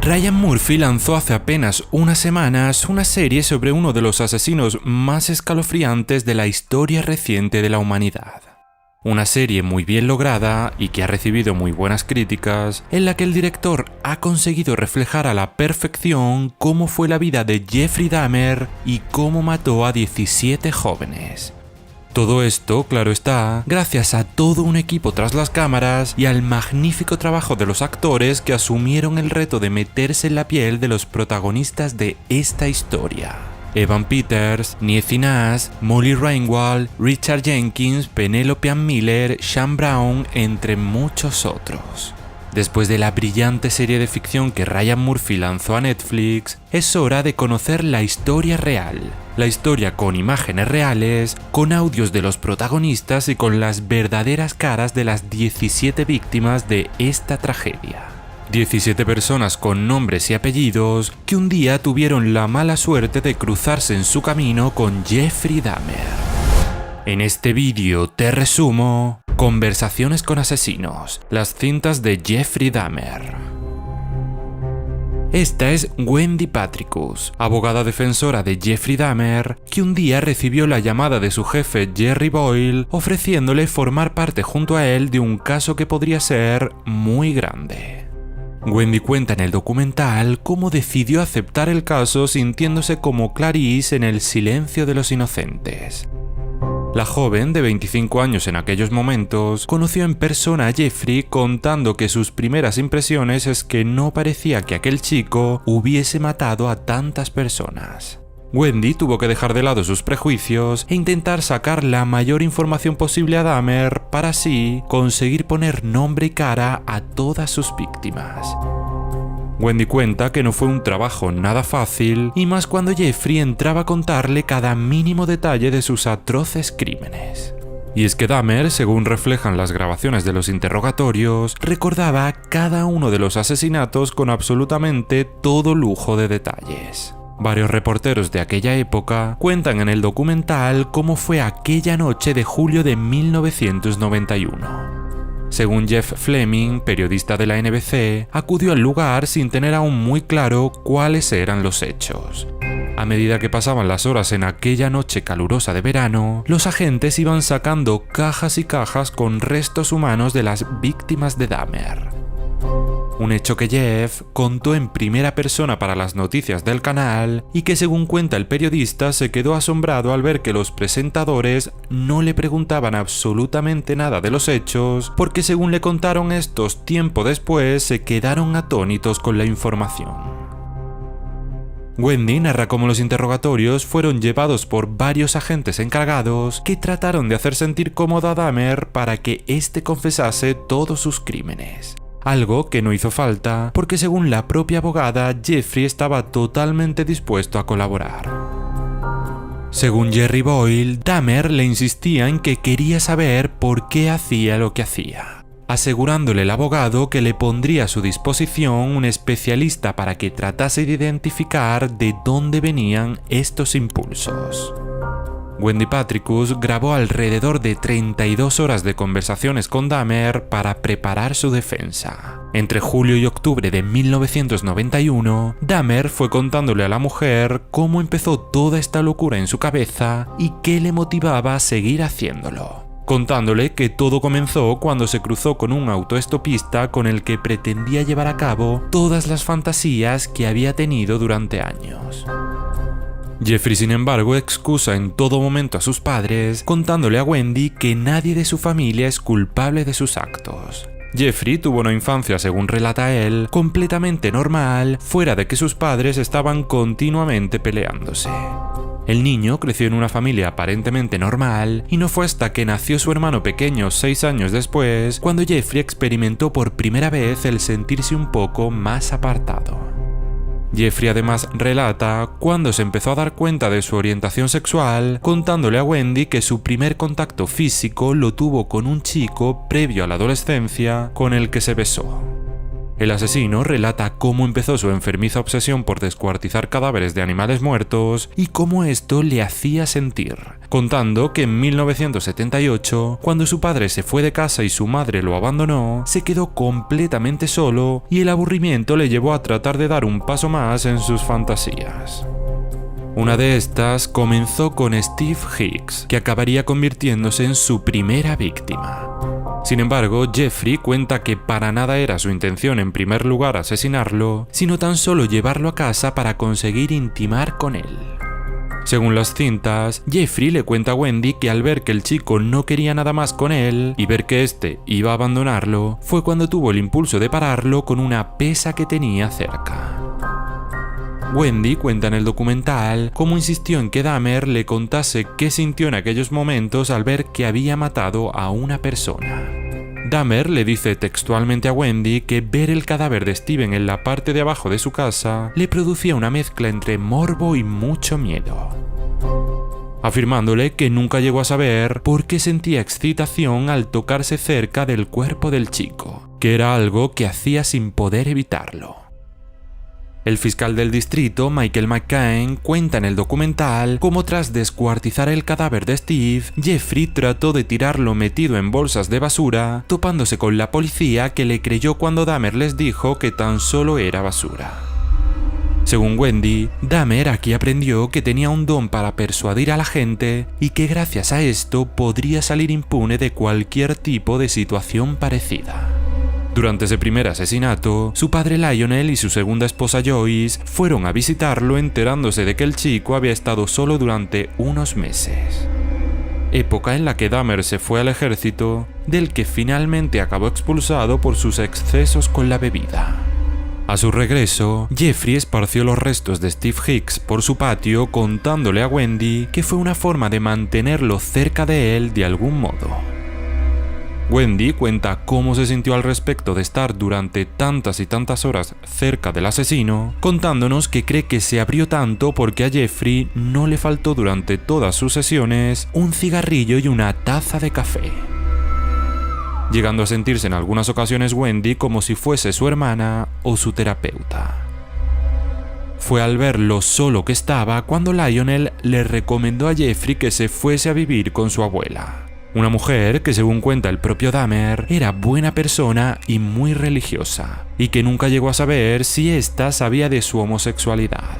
Ryan Murphy lanzó hace apenas unas semanas una serie sobre uno de los asesinos más escalofriantes de la historia reciente de la humanidad. Una serie muy bien lograda y que ha recibido muy buenas críticas, en la que el director ha conseguido reflejar a la perfección cómo fue la vida de Jeffrey Dahmer y cómo mató a 17 jóvenes. Todo esto, claro está, gracias a todo un equipo tras las cámaras y al magnífico trabajo de los actores que asumieron el reto de meterse en la piel de los protagonistas de esta historia. Evan Peters, Niecy Nash, Molly Ringwald, Richard Jenkins, Penelope Ann Miller, Sean Brown, entre muchos otros. Después de la brillante serie de ficción que Ryan Murphy lanzó a Netflix, es hora de conocer la historia real. La historia con imágenes reales, con audios de los protagonistas y con las verdaderas caras de las 17 víctimas de esta tragedia. 17 personas con nombres y apellidos que un día tuvieron la mala suerte de cruzarse en su camino con Jeffrey Dahmer. En este vídeo te resumo Conversaciones con asesinos, las cintas de Jeffrey Dahmer. Esta es Wendy Patricus, abogada defensora de Jeffrey Dahmer, que un día recibió la llamada de su jefe Jerry Boyle ofreciéndole formar parte junto a él de un caso que podría ser muy grande. Wendy cuenta en el documental cómo decidió aceptar el caso sintiéndose como Clarice en El silencio de los inocentes. La joven, de 25 años en aquellos momentos, conoció en persona a Jeffrey contando que sus primeras impresiones es que no parecía que aquel chico hubiese matado a tantas personas. Wendy tuvo que dejar de lado sus prejuicios e intentar sacar la mayor información posible a Dahmer para así conseguir poner nombre y cara a todas sus víctimas. Wendy cuenta que no fue un trabajo nada fácil, y más cuando Jeffrey entraba a contarle cada mínimo detalle de sus atroces crímenes. Y es que Dahmer, según reflejan las grabaciones de los interrogatorios, recordaba cada uno de los asesinatos con absolutamente todo lujo de detalles. Varios reporteros de aquella época cuentan en el documental cómo fue aquella noche de julio de 1991. Según Jeff Fleming, periodista de la NBC, acudió al lugar sin tener aún muy claro cuáles eran los hechos. A medida que pasaban las horas en aquella noche calurosa de verano, los agentes iban sacando cajas y cajas con restos humanos de las víctimas de Dahmer. Un hecho que Jeff contó en primera persona para las noticias del canal y que, según cuenta el periodista, se quedó asombrado al ver que los presentadores no le preguntaban absolutamente nada de los hechos porque, según le contaron estos tiempo después, se quedaron atónitos con la información. Wendy narra cómo los interrogatorios fueron llevados por varios agentes encargados que trataron de hacer sentir cómodo a Dahmer para que éste confesase todos sus crímenes. Algo que no hizo falta porque, según la propia abogada, Jeffrey estaba totalmente dispuesto a colaborar. Según Jerry Boyle, Dahmer le insistía en que quería saber por qué hacía lo que hacía, asegurándole el abogado que le pondría a su disposición un especialista para que tratase de identificar de dónde venían estos impulsos. Wendy Patricus grabó alrededor de 32 horas de conversaciones con Dahmer para preparar su defensa. Entre julio y octubre de 1991, Dahmer fue contándole a la mujer cómo empezó toda esta locura en su cabeza y qué le motivaba a seguir haciéndolo. Contándole que todo comenzó cuando se cruzó con un autoestopista con el que pretendía llevar a cabo todas las fantasías que había tenido durante años. Jeffrey, sin embargo, excusa en todo momento a sus padres, contándole a Wendy que nadie de su familia es culpable de sus actos. Jeffrey tuvo una infancia, según relata él, completamente normal, fuera de que sus padres estaban continuamente peleándose. El niño creció en una familia aparentemente normal y no fue hasta que nació su hermano pequeño 6 años después cuando Jeffrey experimentó por primera vez el sentirse un poco más apartado. Jeffrey además relata cuando se empezó a dar cuenta de su orientación sexual, contándole a Wendy que su primer contacto físico lo tuvo con un chico previo a la adolescencia con el que se besó. El asesino relata cómo empezó su enfermiza obsesión por descuartizar cadáveres de animales muertos y cómo esto le hacía sentir, contando que en 1978, cuando su padre se fue de casa y su madre lo abandonó, se quedó completamente solo y el aburrimiento le llevó a tratar de dar un paso más en sus fantasías. Una de estas comenzó con Steve Hicks, que acabaría convirtiéndose en su primera víctima. Sin embargo, Jeffrey cuenta que para nada era su intención en primer lugar asesinarlo, sino tan solo llevarlo a casa para conseguir intimar con él. Según las cintas, Jeffrey le cuenta a Wendy que al ver que el chico no quería nada más con él y ver que éste iba a abandonarlo, fue cuando tuvo el impulso de pararlo con una pesa que tenía cerca. Wendy cuenta en el documental cómo insistió en que Dahmer le contase qué sintió en aquellos momentos al ver que había matado a una persona. Dahmer le dice textualmente a Wendy que ver el cadáver de Steven en la parte de abajo de su casa le producía una mezcla entre morbo y mucho miedo, afirmándole que nunca llegó a saber por qué sentía excitación al tocarse cerca del cuerpo del chico, que era algo que hacía sin poder evitarlo. El fiscal del distrito, Michael McCain, cuenta en el documental cómo tras descuartizar el cadáver de Steve, Jeffrey trató de tirarlo metido en bolsas de basura, topándose con la policía que le creyó cuando Dahmer les dijo que tan solo era basura. Según Wendy, Dahmer aquí aprendió que tenía un don para persuadir a la gente y que gracias a esto podría salir impune de cualquier tipo de situación parecida. Durante ese primer asesinato, su padre Lionel y su segunda esposa Joyce fueron a visitarlo enterándose de que el chico había estado solo durante unos meses. Época en la que Dahmer se fue al ejército, del que finalmente acabó expulsado por sus excesos con la bebida. A su regreso, Jeffrey esparció los restos de Steve Hicks por su patio contándole a Wendy que fue una forma de mantenerlo cerca de él de algún modo. Wendy cuenta cómo se sintió al respecto de estar durante tantas y tantas horas cerca del asesino, contándonos que cree que se abrió tanto porque a Jeffrey no le faltó durante todas sus sesiones un cigarrillo y una taza de café, llegando a sentirse en algunas ocasiones Wendy como si fuese su hermana o su terapeuta. Fue al ver lo solo que estaba cuando Lionel le recomendó a Jeffrey que se fuese a vivir con su abuela. Una mujer que, según cuenta el propio Dahmer, era buena persona y muy religiosa, y que nunca llegó a saber si ésta sabía de su homosexualidad,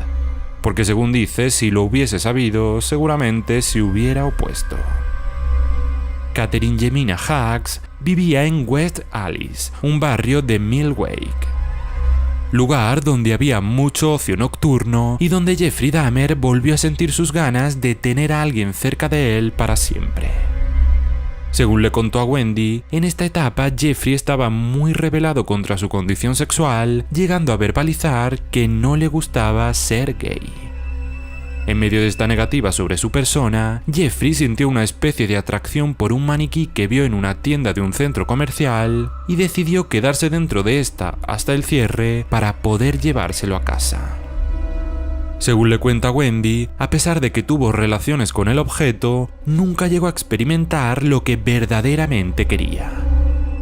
porque según dice, si lo hubiese sabido, seguramente se hubiera opuesto. Catherine Jemina Hicks vivía en West Alice, un barrio de Millwake, lugar donde había mucho ocio nocturno y donde Jeffrey Dahmer volvió a sentir sus ganas de tener a alguien cerca de él para siempre. Según le contó a Wendy, en esta etapa Jeffrey estaba muy rebelado contra su condición sexual, llegando a verbalizar que no le gustaba ser gay. En medio de esta negativa sobre su persona, Jeffrey sintió una especie de atracción por un maniquí que vio en una tienda de un centro comercial y decidió quedarse dentro de esta hasta el cierre para poder llevárselo a casa. Según le cuenta Wendy, a pesar de que tuvo relaciones con el objeto, nunca llegó a experimentar lo que verdaderamente quería.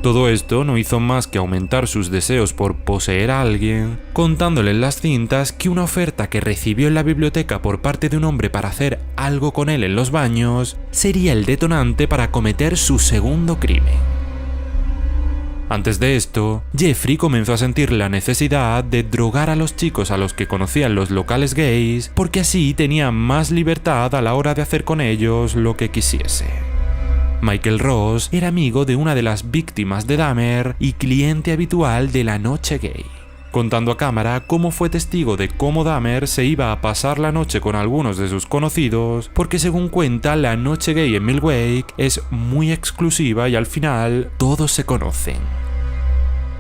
Todo esto no hizo más que aumentar sus deseos por poseer a alguien, contándole en las cintas que una oferta que recibió en la biblioteca por parte de un hombre para hacer algo con él en los baños sería el detonante para cometer su segundo crimen. Antes de esto, Jeffrey comenzó a sentir la necesidad de drogar a los chicos a los que conocía en los locales gays, porque así tenía más libertad a la hora de hacer con ellos lo que quisiese. Michael Ross era amigo de una de las víctimas de Dahmer y cliente habitual de la noche gay, contando a cámara cómo fue testigo de cómo Dahmer se iba a pasar la noche con algunos de sus conocidos, porque según cuenta, la noche gay en Millwake es muy exclusiva y al final todos se conocen.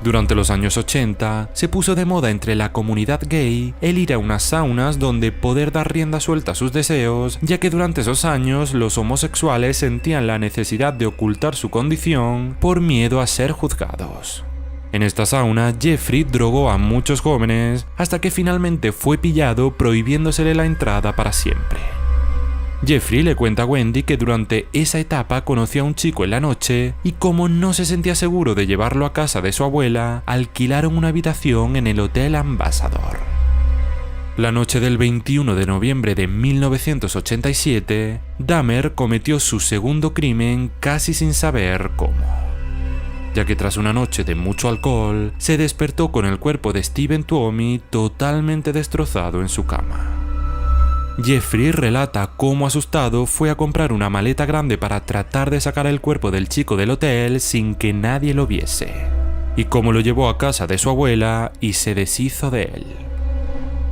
Durante los años 80, se puso de moda entre la comunidad gay el ir a unas saunas donde poder dar rienda suelta a sus deseos, ya que durante esos años los homosexuales sentían la necesidad de ocultar su condición por miedo a ser juzgados. En esta sauna, Jeffrey drogó a muchos jóvenes hasta que finalmente fue pillado prohibiéndosele la entrada para siempre. Jeffrey le cuenta a Wendy que durante esa etapa conoció a un chico en la noche y como no se sentía seguro de llevarlo a casa de su abuela, alquilaron una habitación en el Hotel Ambassador. La noche del 21 de noviembre de 1987, Dahmer cometió su segundo crimen casi sin saber cómo, ya que tras una noche de mucho alcohol, se despertó con el cuerpo de Steven Tuomi totalmente destrozado en su cama. Jeffrey relata cómo asustado fue a comprar una maleta grande para tratar de sacar el cuerpo del chico del hotel sin que nadie lo viese, y cómo lo llevó a casa de su abuela y se deshizo de él.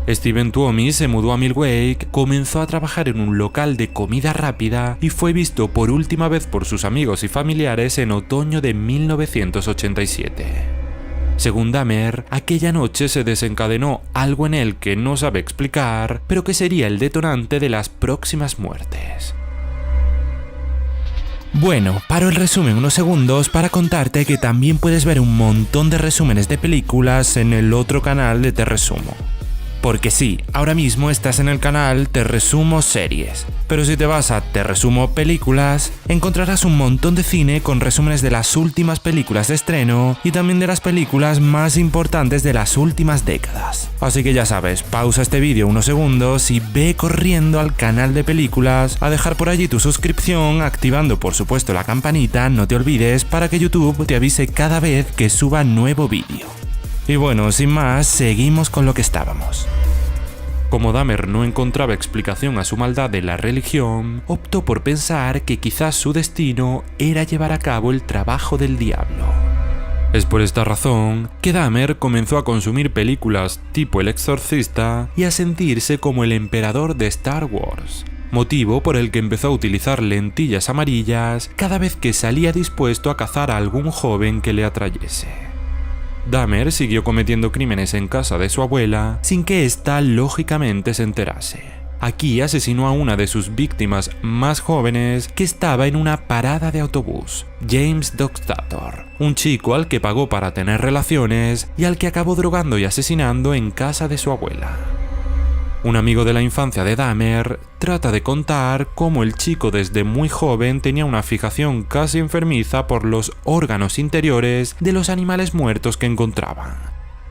Steven Tuomi se mudó a Milwaukee, comenzó a trabajar en un local de comida rápida y fue visto por última vez por sus amigos y familiares en otoño de 1987. Según Dahmer, aquella noche se desencadenó algo en él que no sabe explicar, pero que sería el detonante de las próximas muertes. Bueno, paro el resumen unos segundos para contarte que también puedes ver un montón de resúmenes de películas en el otro canal de Te Resumo. Porque sí, ahora mismo estás en el canal Te Resumo Series, pero si te vas a Te Resumo Películas, encontrarás un montón de cine con resúmenes de las últimas películas de estreno y también de las películas más importantes de las últimas décadas. Así que ya sabes, pausa este vídeo unos segundos y ve corriendo al canal de películas a dejar por allí tu suscripción, activando por supuesto la campanita, no te olvides, para que YouTube te avise cada vez que suba nuevo vídeo. Y bueno, sin más, seguimos con lo que estábamos. Como Dahmer no encontraba explicación a su maldad de la religión, optó por pensar que quizás su destino era llevar a cabo el trabajo del diablo. Es por esta razón que Dahmer comenzó a consumir películas tipo El Exorcista y a sentirse como el emperador de Star Wars, motivo por el que empezó a utilizar lentillas amarillas cada vez que salía dispuesto a cazar a algún joven que le atrayese. Dahmer siguió cometiendo crímenes en casa de su abuela sin que ésta lógicamente se enterase. Aquí asesinó a una de sus víctimas más jóvenes que estaba en una parada de autobús, James Dockstader, un chico al que pagó para tener relaciones y al que acabó drogando y asesinando en casa de su abuela. Un amigo de la infancia de Dahmer trata de contar cómo el chico desde muy joven tenía una fijación casi enfermiza por los órganos interiores de los animales muertos que encontraban,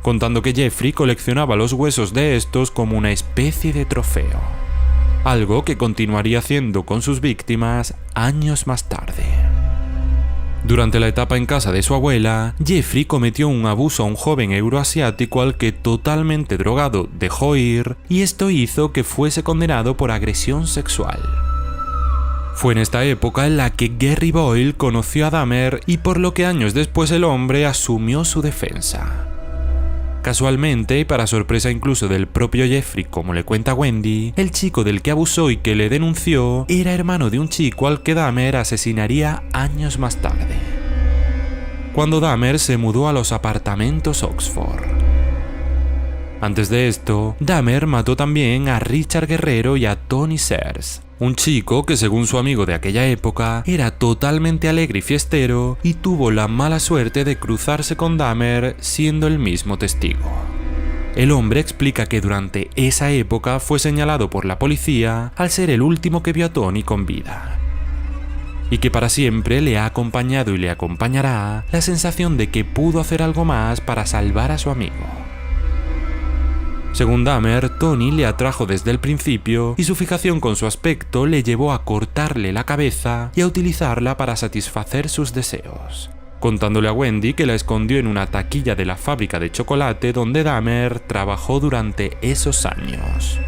contando que Jeffrey coleccionaba los huesos de estos como una especie de trofeo, algo que continuaría haciendo con sus víctimas años más tarde. Durante la etapa en casa de su abuela, Jeffrey cometió un abuso a un joven euroasiático al que totalmente drogado dejó ir, y esto hizo que fuese condenado por agresión sexual. Fue en esta época en la que Gary Boyle conoció a Dahmer y por lo que años después el hombre asumió su defensa. Casualmente, y para sorpresa incluso del propio Jeffrey, como le cuenta Wendy, el chico del que abusó y que le denunció era hermano de un chico al que Dahmer asesinaría años más tarde, cuando Dahmer se mudó a los apartamentos Oxford. Antes de esto, Dahmer mató también a Richard Guerrero y a Tony Sears, un chico que según su amigo de aquella época era totalmente alegre y fiestero y tuvo la mala suerte de cruzarse con Dahmer siendo el mismo testigo. El hombre explica que durante esa época fue señalado por la policía al ser el último que vio a Tony con vida, y que para siempre le ha acompañado y le acompañará la sensación de que pudo hacer algo más para salvar a su amigo. Según Dahmer, Tony le atrajo desde el principio y su fijación con su aspecto le llevó a cortarle la cabeza y a utilizarla para satisfacer sus deseos, contándole a Wendy que la escondió en una taquilla de la fábrica de chocolate donde Dahmer trabajó durante esos años.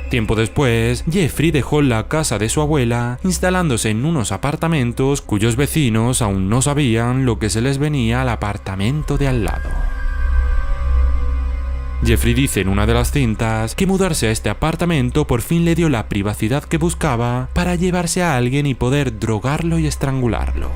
Tiempo después, Jeffrey dejó la casa de su abuela, instalándose en unos apartamentos cuyos vecinos aún no sabían lo que se les venía al apartamento de al lado. Jeffrey dice en una de las cintas que mudarse a este apartamento por fin le dio la privacidad que buscaba para llevarse a alguien y poder drogarlo y estrangularlo.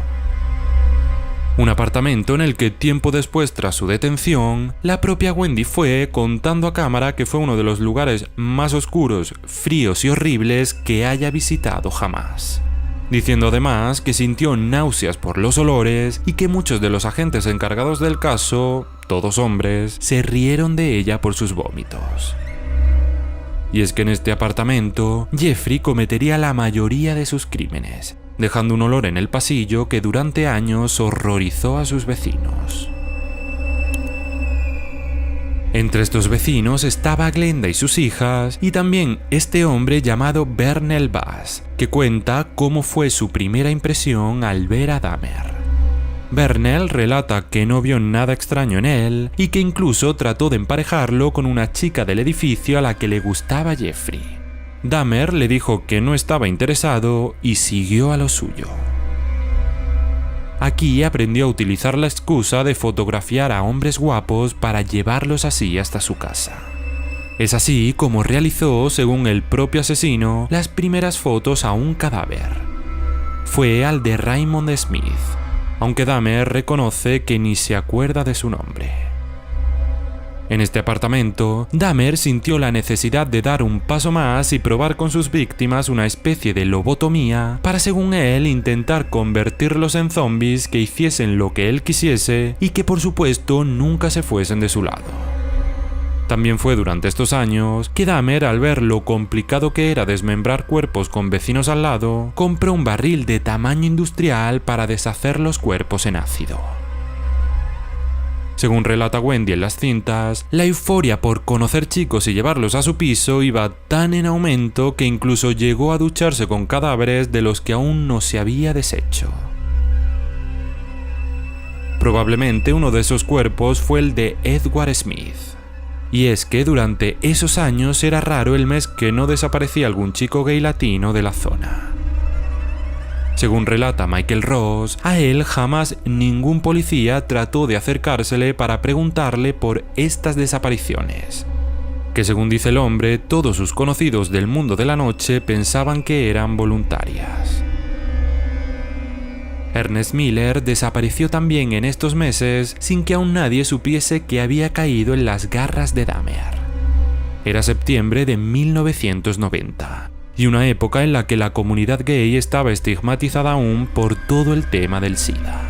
Un apartamento en el que tiempo después tras su detención, la propia Wendy fue contando a cámara que fue uno de los lugares más oscuros, fríos y horribles que haya visitado jamás, diciendo además que sintió náuseas por los olores y que muchos de los agentes encargados del caso, todos hombres, se rieron de ella por sus vómitos. Y es que en este apartamento, Jeffrey cometería la mayoría de sus crímenes, dejando un olor en el pasillo que durante años horrorizó a sus vecinos. Entre estos vecinos estaba Glenda y sus hijas, y también este hombre llamado Bernell Bass, que cuenta cómo fue su primera impresión al ver a Dahmer. Bernell relata que no vio nada extraño en él y que incluso trató de emparejarlo con una chica del edificio a la que le gustaba Jeffrey. Dahmer le dijo que no estaba interesado y siguió a lo suyo. Aquí aprendió a utilizar la excusa de fotografiar a hombres guapos para llevarlos así hasta su casa. Es así como realizó, según el propio asesino, las primeras fotos a un cadáver. Fue al de Raymond Smith, aunque Dahmer reconoce que ni se acuerda de su nombre. En este apartamento, Dahmer sintió la necesidad de dar un paso más y probar con sus víctimas una especie de lobotomía para, según él, intentar convertirlos en zombies que hiciesen lo que él quisiese y que, por supuesto, nunca se fuesen de su lado. También fue durante estos años que Dahmer, al ver lo complicado que era desmembrar cuerpos con vecinos al lado, compró un barril de tamaño industrial para deshacer los cuerpos en ácido. Según relata Wendy en las cintas, la euforia por conocer chicos y llevarlos a su piso iba tan en aumento que incluso llegó a ducharse con cadáveres de los que aún no se había deshecho. Probablemente uno de esos cuerpos fue el de Edward Smith. Y es que durante esos años era raro el mes que no desaparecía algún chico gay latino de la zona. Según relata Michael Ross, a él jamás ningún policía trató de acercársele para preguntarle por estas desapariciones, que según dice el hombre, todos sus conocidos del mundo de la noche pensaban que eran voluntarias. Ernest Miller desapareció también en estos meses sin que aún nadie supiese que había caído en las garras de Dahmer. Era septiembre de 1990. Y una época en la que la comunidad gay estaba estigmatizada aún por todo el tema del SIDA.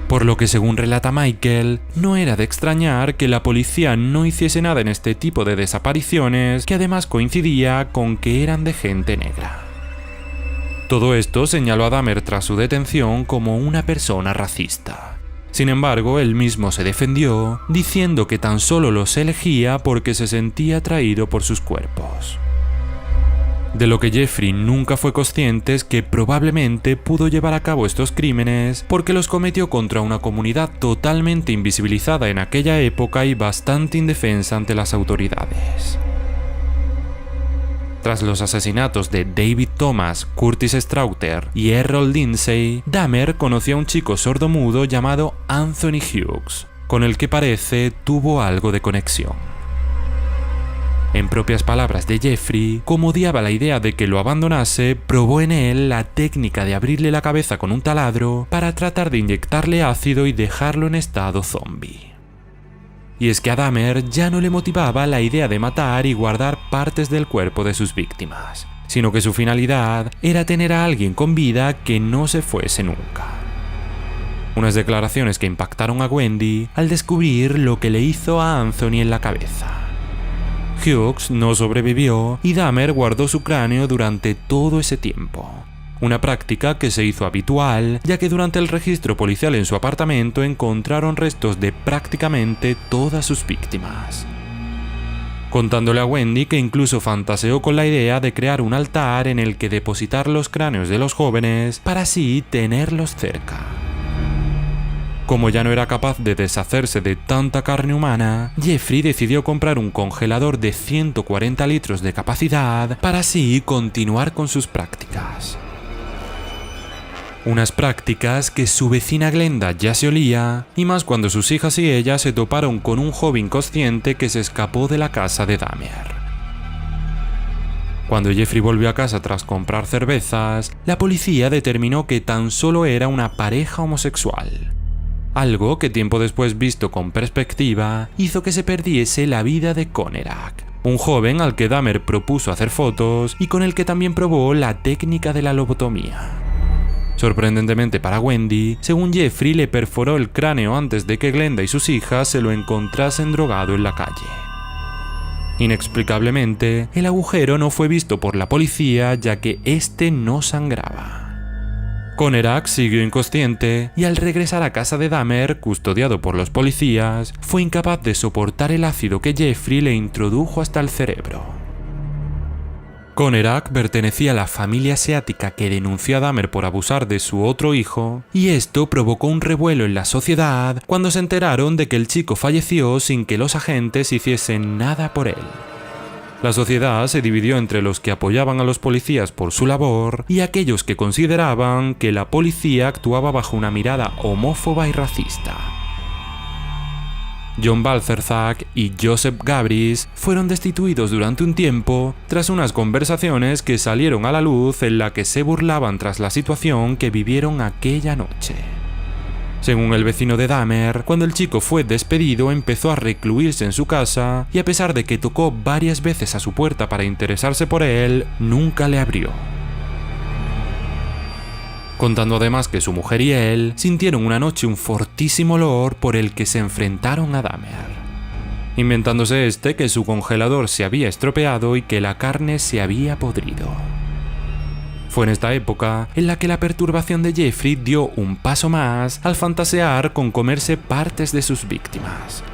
Por lo que, según relata Michael, no era de extrañar que la policía no hiciese nada en este tipo de desapariciones, que además coincidía con que eran de gente negra. Todo esto señaló a Dahmer tras su detención como una persona racista. Sin embargo, él mismo se defendió, diciendo que tan solo los elegía porque se sentía atraído por sus cuerpos. De lo que Jeffrey nunca fue consciente es que probablemente pudo llevar a cabo estos crímenes porque los cometió contra una comunidad totalmente invisibilizada en aquella época y bastante indefensa ante las autoridades. Tras los asesinatos de David Thomas, Curtis Straughter y Errol Lindsay, Dahmer conoció a un chico sordomudo llamado Anthony Hughes, con el que parece tuvo algo de conexión. En propias palabras de Jeffrey, como odiaba la idea de que lo abandonase, probó en él la técnica de abrirle la cabeza con un taladro para tratar de inyectarle ácido y dejarlo en estado zombie. Y es que a Dahmer ya no le motivaba la idea de matar y guardar partes del cuerpo de sus víctimas, sino que su finalidad era tener a alguien con vida que no se fuese nunca. Unas declaraciones que impactaron a Wendy al descubrir lo que le hizo a Anthony en la cabeza. Hughes no sobrevivió y Dahmer guardó su cráneo durante todo ese tiempo. Una práctica que se hizo habitual, ya que durante el registro policial en su apartamento encontraron restos de prácticamente todas sus víctimas. Contándole a Wendy que incluso fantaseó con la idea de crear un altar en el que depositar los cráneos de los jóvenes para así tenerlos cerca. Como ya no era capaz de deshacerse de tanta carne humana, Jeffrey decidió comprar un congelador de 140 litros de capacidad para así continuar con sus prácticas. Unas prácticas que su vecina Glenda ya se olía, y más cuando sus hijas y ella se toparon con un joven inconsciente que se escapó de la casa de Dahmer. Cuando Jeffrey volvió a casa tras comprar cervezas, la policía determinó que tan solo era una pareja homosexual. Algo que tiempo después, visto con perspectiva, hizo que se perdiese la vida de Conerak, un joven al que Dahmer propuso hacer fotos y con el que también probó la técnica de la lobotomía. Sorprendentemente para Wendy, según Jeffrey le perforó el cráneo antes de que Glenda y sus hijas se lo encontrasen drogado en la calle. Inexplicablemente, el agujero no fue visto por la policía ya que este no sangraba. Conerak siguió inconsciente y al regresar a casa de Dahmer, custodiado por los policías, fue incapaz de soportar el ácido que Jeffrey le introdujo hasta el cerebro. Conerak pertenecía a la familia asiática que denunció a Dahmer por abusar de su otro hijo, y esto provocó un revuelo en la sociedad cuando se enteraron de que el chico falleció sin que los agentes hiciesen nada por él. La sociedad se dividió entre los que apoyaban a los policías por su labor y aquellos que consideraban que la policía actuaba bajo una mirada homófoba y racista. John Balzerzak y Joseph Gabris fueron destituidos durante un tiempo tras unas conversaciones que salieron a la luz en la que se burlaban tras la situación que vivieron aquella noche. Según el vecino de Dahmer, cuando el chico fue despedido empezó a recluirse en su casa y a pesar de que tocó varias veces a su puerta para interesarse por él, nunca le abrió. Contando además que su mujer y él sintieron una noche un fortísimo olor por el que se enfrentaron a Dahmer, inventándose que su congelador se había estropeado y que la carne se había podrido. Fue en esta época en la que la perturbación de Jeffrey dio un paso más al fantasear con comerse partes de sus víctimas.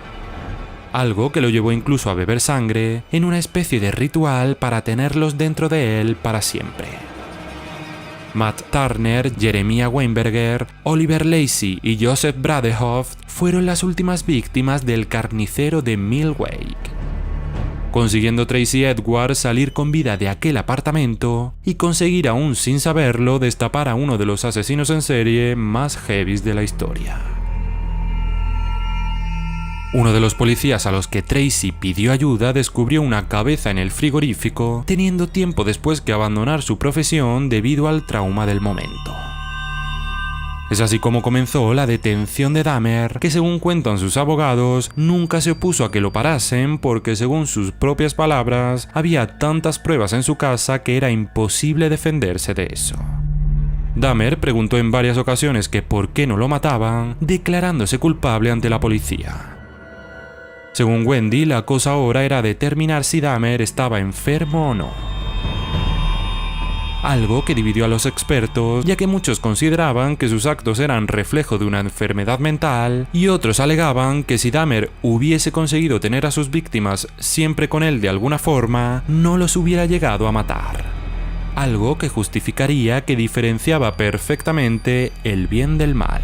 Algo que lo llevó incluso a beber sangre en una especie de ritual para tenerlos dentro de él para siempre. Matt Turner, Jeremiah Weinberger, Oliver Lacey y Joseph Bradehoft fueron las últimas víctimas del carnicero de Millwake, consiguiendo Tracy Edwards salir con vida de aquel apartamento y conseguir, aún sin saberlo, destapar a uno de los asesinos en serie más heavies de la historia. Uno de los policías a los que Tracy pidió ayuda descubrió una cabeza en el frigorífico, teniendo tiempo después que abandonar su profesión debido al trauma del momento. Es así como comenzó la detención de Dahmer, que según cuentan sus abogados, nunca se opuso a que lo parasen porque, según sus propias palabras, había tantas pruebas en su casa que era imposible defenderse de eso. Dahmer preguntó en varias ocasiones que por qué no lo mataban, declarándose culpable ante la policía. Según Wendy, la cosa ahora era determinar si Dahmer estaba enfermo o no. Algo que dividió a los expertos, ya que muchos consideraban que sus actos eran reflejo de una enfermedad mental y otros alegaban que si Dahmer hubiese conseguido tener a sus víctimas siempre con él de alguna forma, no los hubiera llegado a matar. Algo que justificaría que diferenciaba perfectamente el bien del mal.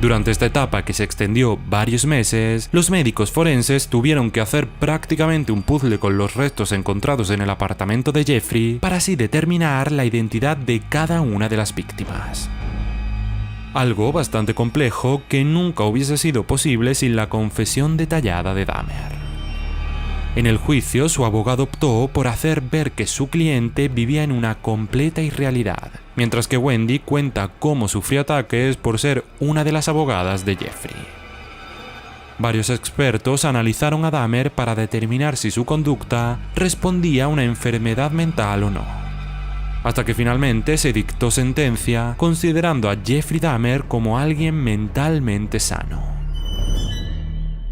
Durante esta etapa, que se extendió varios meses, los médicos forenses tuvieron que hacer prácticamente un puzzle con los restos encontrados en el apartamento de Jeffrey para así determinar la identidad de cada una de las víctimas. Algo bastante complejo que nunca hubiese sido posible sin la confesión detallada de Dahmer. En el juicio, su abogado optó por hacer ver que su cliente vivía en una completa irrealidad, mientras que Wendy cuenta cómo sufrió ataques por ser una de las abogadas de Jeffrey. Varios expertos analizaron a Dahmer para determinar si su conducta respondía a una enfermedad mental o no, hasta que finalmente se dictó sentencia considerando a Jeffrey Dahmer como alguien mentalmente sano.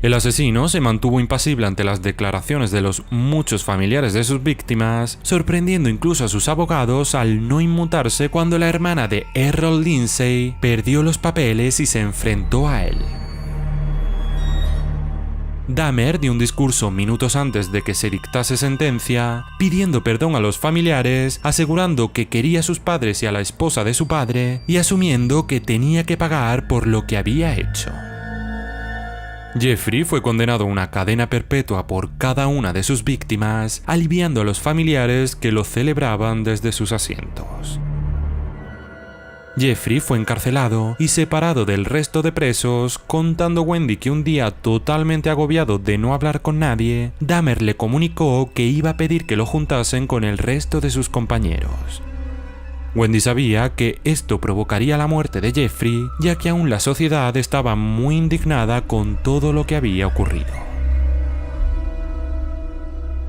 El asesino se mantuvo impasible ante las declaraciones de los muchos familiares de sus víctimas, sorprendiendo incluso a sus abogados al no inmutarse cuando la hermana de Errol Lindsay perdió los papeles y se enfrentó a él. Dahmer dio un discurso minutos antes de que se dictase sentencia, pidiendo perdón a los familiares, asegurando que quería a sus padres y a la esposa de su padre, y asumiendo que tenía que pagar por lo que había hecho. Jeffrey fue condenado a una cadena perpetua por cada una de sus víctimas, aliviando a los familiares que lo celebraban desde sus asientos. Jeffrey fue encarcelado y separado del resto de presos, contando Wendy que un día, totalmente agobiado de no hablar con nadie, Dahmer le comunicó que iba a pedir que lo juntasen con el resto de sus compañeros. Wendy sabía que esto provocaría la muerte de Jeffrey, ya que aún la sociedad estaba muy indignada con todo lo que había ocurrido.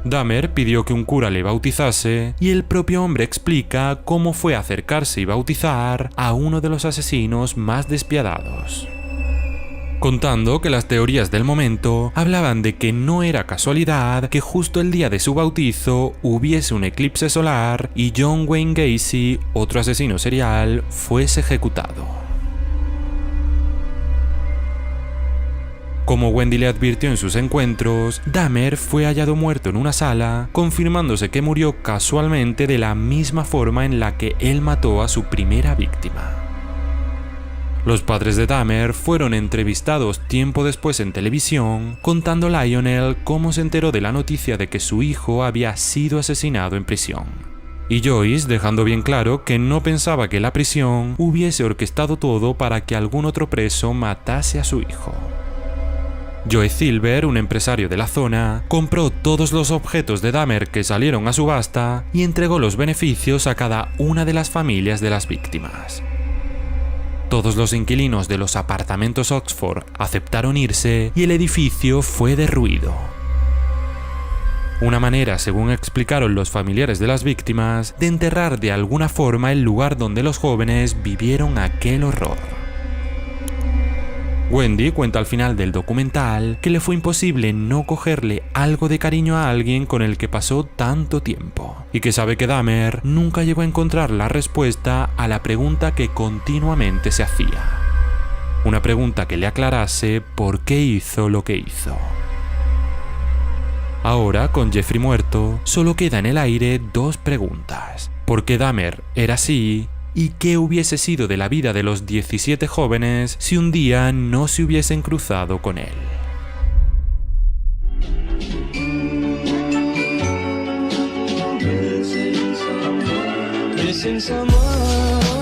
Dahmer pidió que un cura le bautizase y el propio hombre explica cómo fue a acercarse y bautizar a uno de los asesinos más despiadados. contando que las teorías del momento hablaban de que no era casualidad que justo el día de su bautizo hubiese un eclipse solar y John Wayne Gacy, otro asesino serial, fuese ejecutado. Como Wendy le advirtió en sus encuentros, Dahmer fue hallado muerto en una sala, confirmándose que murió casualmente de la misma forma en la que él mató a su primera víctima. Los padres de Dahmer fueron entrevistados tiempo después en televisión, contando Lionel cómo se enteró de la noticia de que su hijo había sido asesinado en prisión. Y Joyce dejando bien claro que no pensaba que la prisión hubiese orquestado todo para que algún otro preso matase a su hijo. Joe Silver, un empresario de la zona, compró todos los objetos de Dahmer que salieron a subasta y entregó los beneficios a cada una de las familias de las víctimas. Todos los inquilinos de los apartamentos Oxford aceptaron irse y el edificio fue derruido. Una manera, según explicaron los familiares de las víctimas, de enterrar de alguna forma el lugar donde los jóvenes vivieron aquel horror. Wendy cuenta al final del documental que le fue imposible no cogerle algo de cariño a alguien con el que pasó tanto tiempo, y que sabe que Dahmer nunca llegó a encontrar la respuesta a la pregunta que continuamente se hacía. Una pregunta que le aclarase por qué hizo lo que hizo. Ahora, con Jeffrey muerto, solo queda en el aire dos preguntas. ¿Por qué Dahmer era así? ¿Y qué hubiese sido de la vida de los 17 jóvenes si un día no se hubiesen cruzado con él? Missing someone.